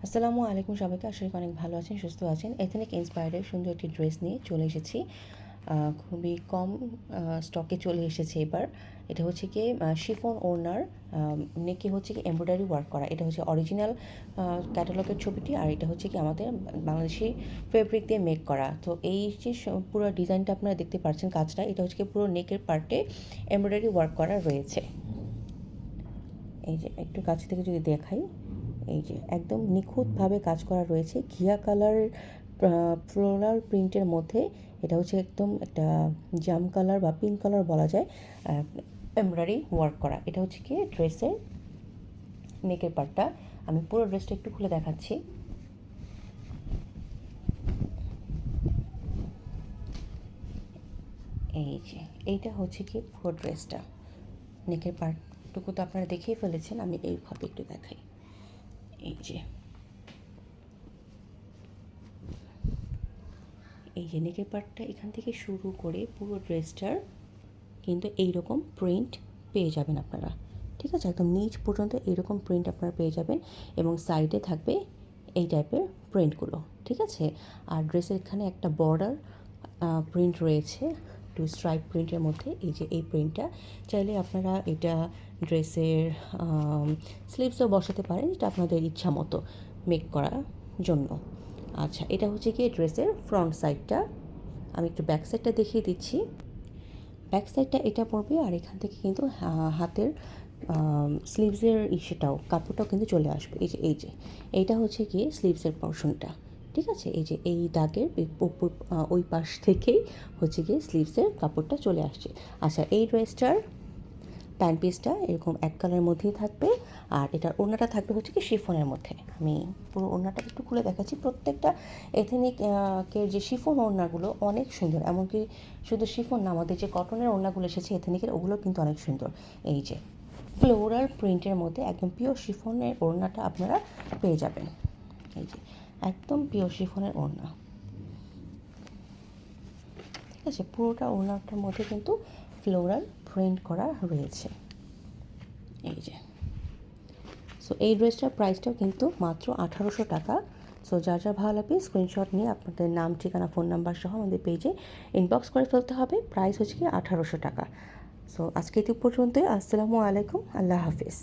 আসসালামু আলাইকুম সবাইকে। আশা করি অনেক ভালো আছেন, সুস্থ আছেন। এথনিক ইন্সপায়ার্ডের সুন্দর একটি ড্রেস নিয়ে চলে এসেছি। খুবই কম স্টকে চলে এসেছে এবার। এটা হচ্ছে কি শিফন ওড়নার, নেকে হচ্ছে কি এমব্রয়ডারি ওয়ার্ক করা। এটা হচ্ছে অরিজিনাল ক্যাটালগের ছবিটি, আর এটা হচ্ছে কি আমাদের বাংলাদেশি ফেব্রিক দিয়ে মেক করা। তো এই যে পুরো ডিজাইনটা আপনারা দেখতে পাচ্ছেন, কাজটা এটা হচ্ছে কি পুরো নেকের পার্টে এমব্রয়ডারি ওয়ার্ক করা রয়েছে। এই যে একটু কাছ থেকে যদি দেখাই, এই যে একদম নিখুঁতভাবে কাজ করা রয়েছে ঘিয়া কালার ফ্লোরাল প্রিন্টের মধ্যে। এটা হচ্ছে একদম একটা জাম কালার বা পিঙ্ক কালার বলা যায়, এমব্রয়ডারি ওয়ার্ক করা। এটা হচ্ছে কি ড্রেসের নেকের পার্টটা। আমি পুরো ড্রেসটা একটু খুলে দেখাচ্ছি। এই যে এইটা হচ্ছে কি পুরো ড্রেসটা, নেকের পার্টটুকু তো আপনারা দেখেই ফেলেছেন, আমি এইভাবে একটু দেখাই। এই যে এই যে নেকের পার্টটা এখান থেকে শুরু করে পুরো ড্রেসটার কিন্তু এইরকম প্রিন্ট পেয়ে যাবেন আপনারা। ঠিক আছে, একদম নিচ পর্যন্ত এইরকম প্রিন্ট আপনারা পেয়ে যাবেন, এবং সাইডে থাকবে এই টাইপের প্রিন্টগুলো। ঠিক আছে, আর ড্রেসের এখানে একটা বর্ডার প্রিন্ট রয়েছে, টু স্ট্রাইপ প্রিন্টের মধ্যে। এই যে এই প্রিন্টটা চাইলে আপনারা এটা ড্রেসের স্লিভসও বসাতে পারেন, এটা আপনাদের ইচ্ছা মতো মেক করার জন্য। আচ্ছা, এটা হচ্ছে কি ড্রেসের ফ্রন্ট সাইডটা। আমি একটু ব্যাক সাইডটা দেখিয়ে দিচ্ছি। ব্যাক সাইডটা এটা পড়বে, আর এখান থেকে কিন্তু হাতের স্লিভসের সেটাও কাপড়টাও কিন্তু চলে আসবে। এই যে এইটা হচ্ছে গিয়ে স্লিভসের পোর্শনটা। ঠিক আছে, এই যে এই দাগের ওই পাশ থেকেই হচ্ছে গিয়ে স্লিভসের কাপড়টা চলে আসছে। আচ্ছা, এই ড্রেসটার প্যান্ট পিসটা এরকম এক কালারের মধ্যেই থাকবে, আর এটার ওড়নাটা থাকবে হচ্ছে কি শিফনের মধ্যে। আমি পুরো ওড়নাটা একটু খুলে দেখাচ্ছি। প্রত্যেকটা এথেনিক কের যে শিফন ওড়নাগুলো অনেক সুন্দর, এমনকি শুধু শিফন না, আমাদের যে কটনের ওড়নাগুলো এসেছে এথেনিকের, ওগুলো কিন্তু অনেক সুন্দর। এই যে ফ্লোরাল প্রিন্টের মধ্যে একদম পিওর শিফনের ওড়নাটা আপনারা পেয়ে যাবেন। এই যে একদম পিওর শিফনের ওড়না। ঠিক আছে, পুরোটা ওড়নাটার মধ্যে কিন্তু ফ্লোরাল প্রিন্ট করা রয়েছে। এই যে সো এই ড্রেসটার প্রাইসটাও কিন্তু মাত্র 1800 টাকা। সো যার যা ভালো লাগবে স্ক্রিনশট নিয়ে আপনাদের নাম, ঠিকানা, ফোন নাম্বার সহ আমাদের পেজে ইনবক্স করে ফেলতে হবে। প্রাইস হচ্ছে কি 1800 টাকা। সো আজকে এই পর্যন্তই। আসসালামু আলাইকুম, আল্লাহ হাফিজ।